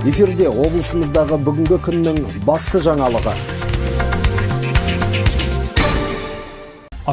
Эфирде облысымыздағы бүгінгі күннің басты жаңалығы.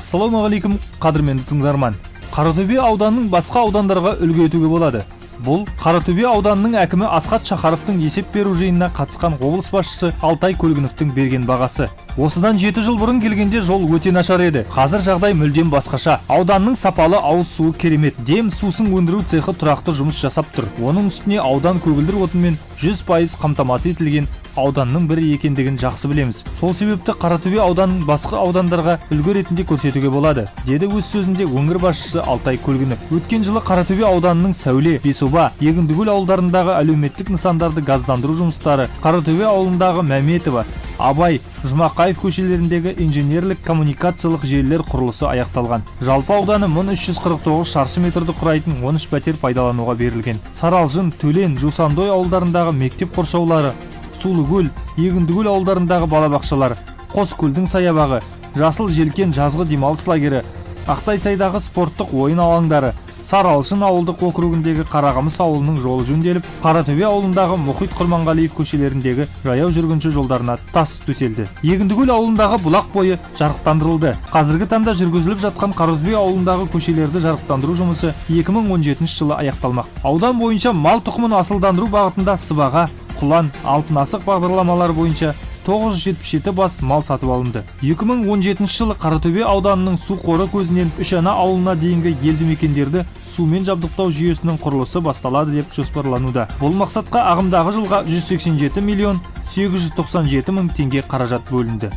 Ассалаумағалейкум, қадірменді тыңдарман. Қаратөбе ауданының басқа аудандарға үлгі етуге болады. Бұл Қаратөбе ауданының әкімі Асхат Шахаровтың есеп беру жиынына қатысқан облыс басшысы Алтай Көлгіновтің берген бағасы. Осыдан 7 жыл бұрын келгенде жол өте нашар еді. Қазір жағдай мүлдем басқаша. Ауданның сапалы ауыз суы керемет. Дем сусын өндіру цехы тұрақты жұмыс жасап тұр. Оның үстіне аудан көгілдір отынмен 100% қамтамасыз етілген ауданның бірі екендігін жақсы білеміз. Сол себепті Қаратөбе ауданын басқа аудандарға үлгі ретінде көрсетуге болады, деді өз сөзінде өңір басшысы Алтай Көлгінов. Өткен жылы Қаратөбе ауданының Сәуле, Бесоба, Егіндігүл ауылдарындағы әлеуметтік нысандарды газдандыру жұмыстары, Қаратөбе ауылындағы Мәметова, Абай, Жұмақаев көшелеріндегі инженерлік коммуникациялық желілер құрылысы аяқталған. Жалпы ауданы 1349 шаршы метрді құрайтын 13 пәтер пайдалануға берілген. Саралжын, Төлен, Жусандой ауылдарындағы мектеп қоршаулары, Сулыкөл, Егіндігүл ауылдарындағы балабақшалар, Қоскөлдің саябағы, Жасыл Желкен жазғы демалыс лагері, Ақтайсайдағы спорттық ойын алаңдары, Саралжын ауылдық округіндегі Қарағамыс ауылының жолы жөнделіп, Қаратөбе ауылындағы Мұхит Құрманғалиев көшелеріндегі жаяу жүргінші жолдарына тас төселді. Егіндігүл ауылындағы бұлақ бойы жарықтандырылды. Қазіргі таңда жүргізіліп жатқан Қаратөбе ауылындағы көшелерді жарықтандыру жұмысы 2017 жылы аяқталмақ. Аудан бойынша мал тұқымын асылдандыру бағытында сыбаға, құлан, алтын асық бағдарламалары бойынша 977 бас мал сатып алынды. 2017 жылы Қаратөбе ауданының су қоры көзінен Үшана ауылына дейінгі елді мекендерді сумен жабдықтау жүйесінің құрылысы басталады деп жоспарлануда. Бұл мақсатқа ағымдағы жылға 187 миллион 897 мың теңге қаражат бөлінді.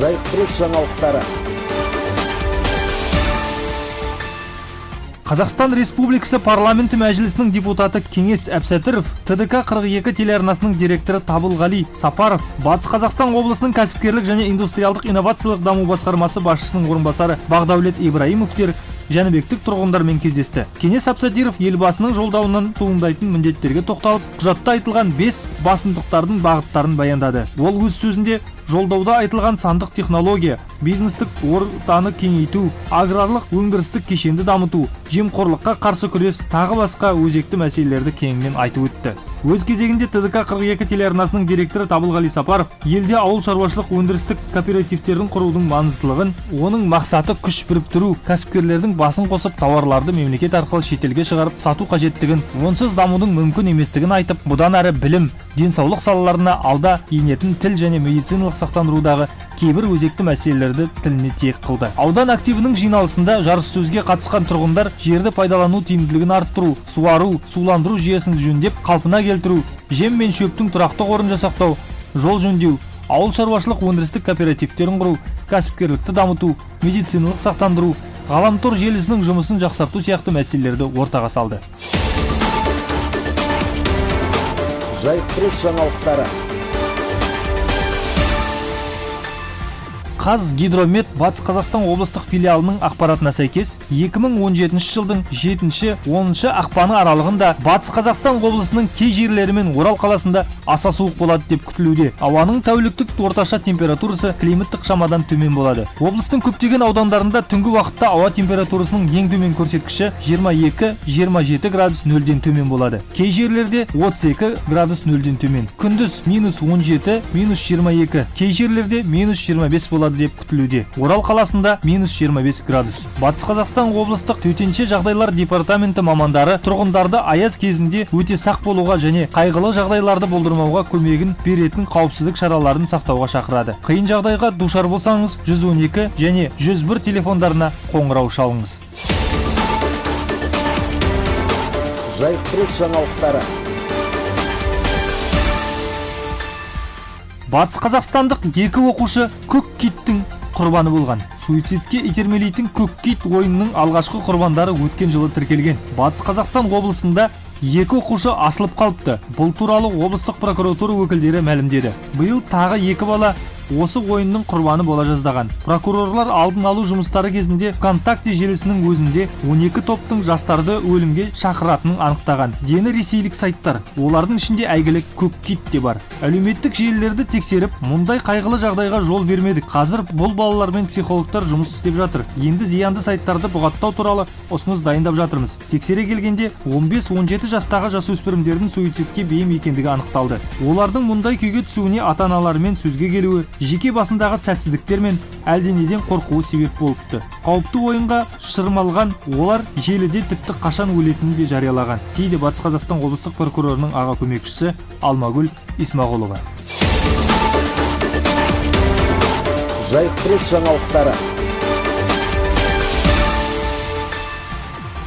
Жайықтыру жаңалықтары. Қазақстан Республикасы парламенті мәжілісінің депутаты Кеңес Әбсәтіров, ТДК 42 телеарнасының директоры Табылғали Сапаров, Батыс Қазақстан облысының кәсіпкерлік және индустриалдық инновациялық даму басқармасы басшысының орынбасары Бағдаулет Ибраимовтер Жәнібектік тұрғындармен кездесті. Кеңес Әбсәтіров елбасының жолдауынан туындайтын міндеттерге тоқталып, құжатта айтылған 5 басымдықтардың бағыттарын баяндады. Ол өз сөзінде жолдауда айтылған сандық технология, бизнестік ортаны кеңейту, аграрлық өндірістік кешенді дамыту, жемқорлыққа қарсы күрес, тағы басқа өзекті мәселелерді кеңінен айтып өтті. Өз кезегінде ТДК 42 телеарнасының директоры Табылғали Сапаров елде ауыл шаруашылық өндірістік кооперативтердің құрудың маңыздылығын, оның мақсаты күш біріктіру, кәсіпкерлердің басын қосып тауарларды мемлекет арқылы шетелге шығарып сату қажеттігін, онсыз дамудың мүмкін еместігін айтып, бұдан әрі білім, денсаулық салаларына алда енетін тіл және медициналық сақтандырудағы кейбір өзекті мәселелерді тіліне тиек қылды. Аудан активінің жиналысында жарыс сөзге қатысқан тұрғындар жерді пайдалану тиімділігін арттыру, суару, суландыру жүйесін жөндеп қалпына келтіру, жем мен шөптің тұрақты қорын жасақтау, жол жөндеу, ауыл шаруашылық өндірістік кооперативтерін құру, кәсіпкерлікті дамыту, медициналық сақтандыру, ғаламтор желісінің жұмысын жақсарту сияқты мәселелерді ортаға салды. Жайықтыру жаңалықтары. Қазгидромет Батыс Қазақстан облыстық филиалының ақпаратына сәйкес 2017 жылдың 7-10 ақпаны аралығында Батыс Қазақстан облысының кей жерлері мен Орал қаласында аса суық болады деп күтілуде. Ауаның тәуліктік орташа температурасы климаттық шамадан төмен болады. Облыстың көптеген аудандарында түнгі уақытта ауа температурасының ең төмен көрсеткіші 22-27 градус нөлден төмен болады. Кей жерлерде 32 градус нөлден төмен. Күндіз -17, -22, кей жерлерде -25 болады деп күтілуде. Орал қаласында -25 градус. Батыс Қазақстан облыстық төтенше жағдайлар департаменті мамандары тұрғындарды аяз кезінде өте сақ болуға және қайғылы жағдайларды болдырмауға көмегін беретін қауіпсіздік шараларын сақтауға шақырады. Қиын жағдайға душар болсаңыз 112 және 101 телефондарына қоңырау шалыңыз. Жайықтыру жаңалықтары. Батыс Қазақстандық 2 оқушы көк киттің құрбаны болған. Суицидке итермелейтін көк кит ойынының алғашқы құрбандары өткен жылы тіркелген. Батыс Қазақстан облысында 2 оқушы асылып қалыпты. Бұл туралы облыстық прокуратура өкілдері мәлімдеді. Биыл тағы 2 бала осы ойынның құрбаны бола жаздаған. Прокурорлар алдын алу жұмыстары кезінде ВКонтакте желісінің өзінде 12 топтың жастарды өлімге шақыратынын анықтаған. Дені ресейлік сайттар, олардың ішінде әйгілі Көк кит те бар. Әлеуметтік желілерді тексеріп, мұндай қайғылы жағдайға жол бермедік. Қазір бұл балалармен психологтар жұмыс істеп жатыр. Енді зиянды сайттарды бұғаттау туралы ұсыныс дайындап жатырмыз. Тексере келгенде 15-17 жастағы жасөспірімдердің суицидке бейім екендігі анықталды. Олардың мұндай күйге түсуіне ата-аналарымен сөзге келуі, жеке басындағы сәтсіздіктер мен әлденеден қорқуы себеп болыпты. Қауіпті ойынға шырмалған олар желіде тіпті қашан өлетінін де жариялаған, дейді Батыс Қазақстан облыстық прокурорының аға көмекшісі Алмагүл Исмағұлова. Жайық пресс жаңалықтары.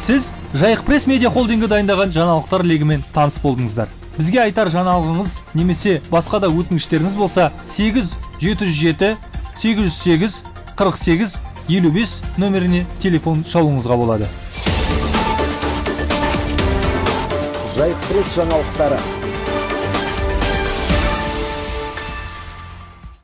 Сіз Жайық пресс медиа холдингі дайындаған жаңалықтар легімен таныс болдыңыздар. Бізге айтар жаңалығыңыз немесе басқа да өтініштеріңіз болса 8-707 808 48 55 нөміріне телефон шалуыңызға болады. Жайық пресс жаңалықтары.